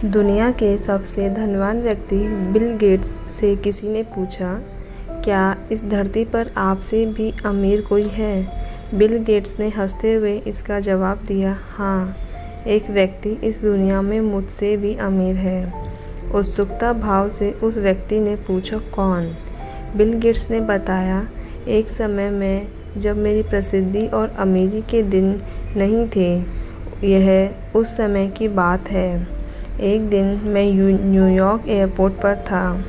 दुनिया के सबसे धनवान व्यक्ति बिल गेट्स से किसी ने पूछा, क्या इस धरती पर आपसे भी अमीर कोई है? बिल गेट्स ने हंसते हुए इसका जवाब दिया, हाँ, एक व्यक्ति इस दुनिया में मुझसे भी अमीर है। उत्सुकता भाव से उस व्यक्ति ने पूछा, कौन? बिल गेट्स ने बताया, एक समय में जब मेरी प्रसिद्धि और अमीरी के दिन नहीं थे। यह उस समय की बात है। एक दिन मैं न्यूयॉर्क एयरपोर्ट पर था।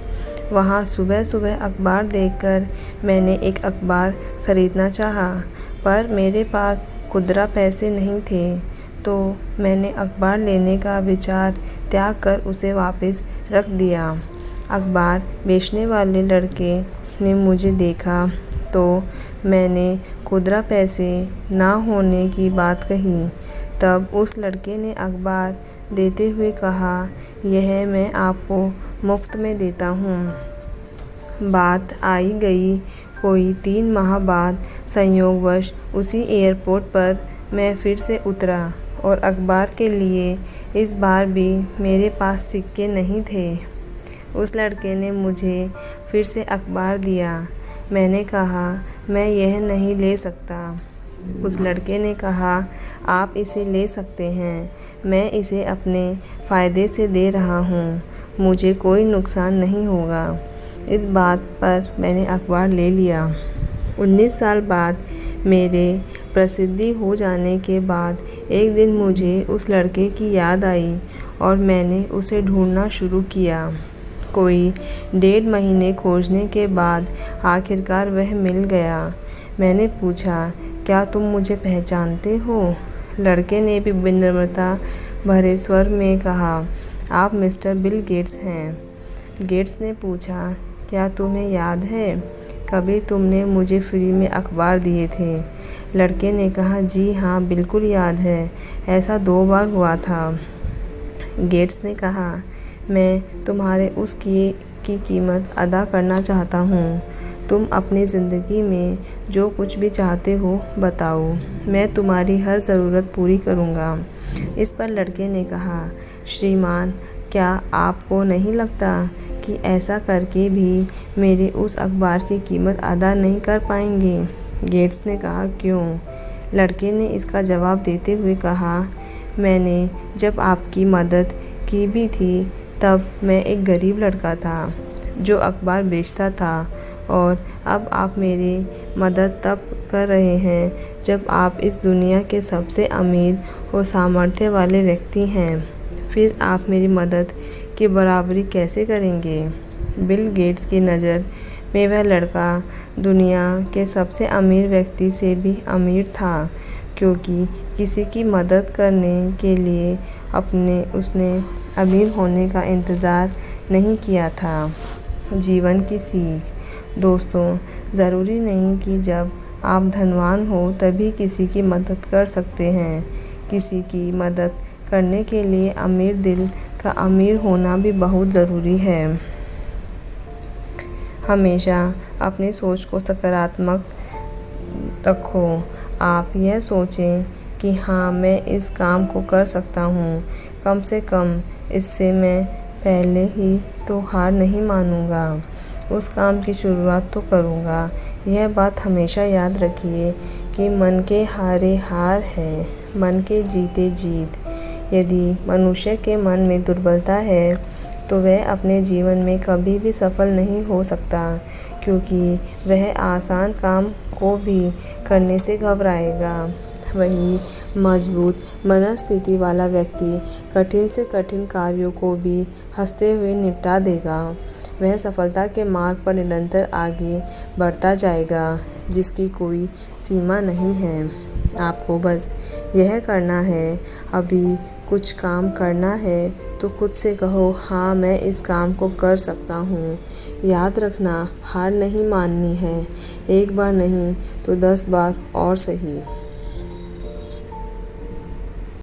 वहाँ सुबह सुबह अखबार देखकर मैंने एक अखबार ख़रीदना चाहा, पर मेरे पास खुदरा पैसे नहीं थे, तो मैंने अखबार लेने का विचार त्याग कर उसे वापस रख दिया। अखबार बेचने वाले लड़के ने मुझे देखा तो मैंने खुदरा पैसे ना होने की बात कही। तब उस लड़के ने अखबार देते हुए कहा, यह मैं आपको मुफ्त में देता हूँ। बात आई गई कोई 3 माह बाद संयोगवश उसी एयरपोर्ट पर मैं फिर से उतरा और अखबार के लिए इस बार भी मेरे पास सिक्के नहीं थे। उस लड़के ने मुझे फिर से अखबार दिया। मैंने कहा, मैं यह नहीं ले सकता। उस लड़के ने कहा, आप इसे ले सकते हैं, मैं इसे अपने फ़ायदे से दे रहा हूँ, मुझे कोई नुकसान नहीं होगा। इस बात पर मैंने अखबार ले लिया। 19 साल बाद मेरे प्रसिद्धि हो जाने के बाद एक दिन मुझे उस लड़के की याद आई और मैंने उसे ढूंढना शुरू किया। कोई 1.5 महीने खोजने के बाद आखिरकार वह मिल गया। मैंने पूछा, क्या तुम मुझे पहचानते हो? लड़के ने भी विनम्रता भरे स्वर में कहा, आप मिस्टर बिल गेट्स हैं। गेट्स ने पूछा, क्या तुम्हें याद है, कभी तुमने मुझे फ्री में अखबार दिए थे? लड़के ने कहा, जी हाँ, बिल्कुल याद है, ऐसा 2 बार हुआ था। गेट्स ने कहा, मैं तुम्हारे उस किए की कीमत अदा करना चाहता हूँ। तुम अपनी ज़िंदगी में जो कुछ भी चाहते हो बताओ, मैं तुम्हारी हर ज़रूरत पूरी करूँगा। इस पर लड़के ने कहा, श्रीमान, क्या आपको नहीं लगता कि ऐसा करके भी मेरे उस अखबार की कीमत अदा नहीं कर पाएंगे? गेट्स ने कहा, क्यों? लड़के ने इसका जवाब देते हुए कहा, मैंने जब आपकी मदद की भी थी तब मैं एक गरीब लड़का था जो अखबार बेचता था, और अब आप मेरी मदद तब कर रहे हैं जब आप इस दुनिया के सबसे अमीर और सामर्थ्य वाले व्यक्ति हैं। फिर आप मेरी मदद की बराबरी कैसे करेंगे? बिल गेट्स की नज़र में वह लड़का दुनिया के सबसे अमीर व्यक्ति से भी अमीर था, क्योंकि किसी की मदद करने के लिए उसने अमीर होने का इंतज़ार नहीं किया था। जीवन की सीख। दोस्तों, ज़रूरी नहीं कि जब आप धनवान हो तभी किसी की मदद कर सकते हैं। किसी की मदद करने के लिए अमीर दिल का अमीर होना भी बहुत ज़रूरी है। हमेशा अपनी सोच को सकारात्मक रखो। आप यह सोचें कि हाँ, मैं इस काम को कर सकता हूँ, कम से कम इससे मैं पहले ही तो हार नहीं मानूंगा, उस काम की शुरुआत तो करूँगा। यह बात हमेशा याद रखिए कि मन के हारे हार है, मन के जीते जीत। यदि मनुष्य के मन में दुर्बलता है तो वह अपने जीवन में कभी भी सफल नहीं हो सकता, क्योंकि वह आसान काम को भी करने से घबराएगा। वही मजबूत मनस्थिति वाला व्यक्ति कठिन से कठिन कार्यों को भी हंसते हुए निपटा देगा। वह सफलता के मार्ग पर निरंतर आगे बढ़ता जाएगा, जिसकी कोई सीमा नहीं है। आपको बस यह करना है, अभी कुछ काम करना है तो खुद से कहो, हाँ, मैं इस काम को कर सकता हूँ। याद रखना, हार नहीं माननी है, एक बार नहीं तो 10 बार और सही।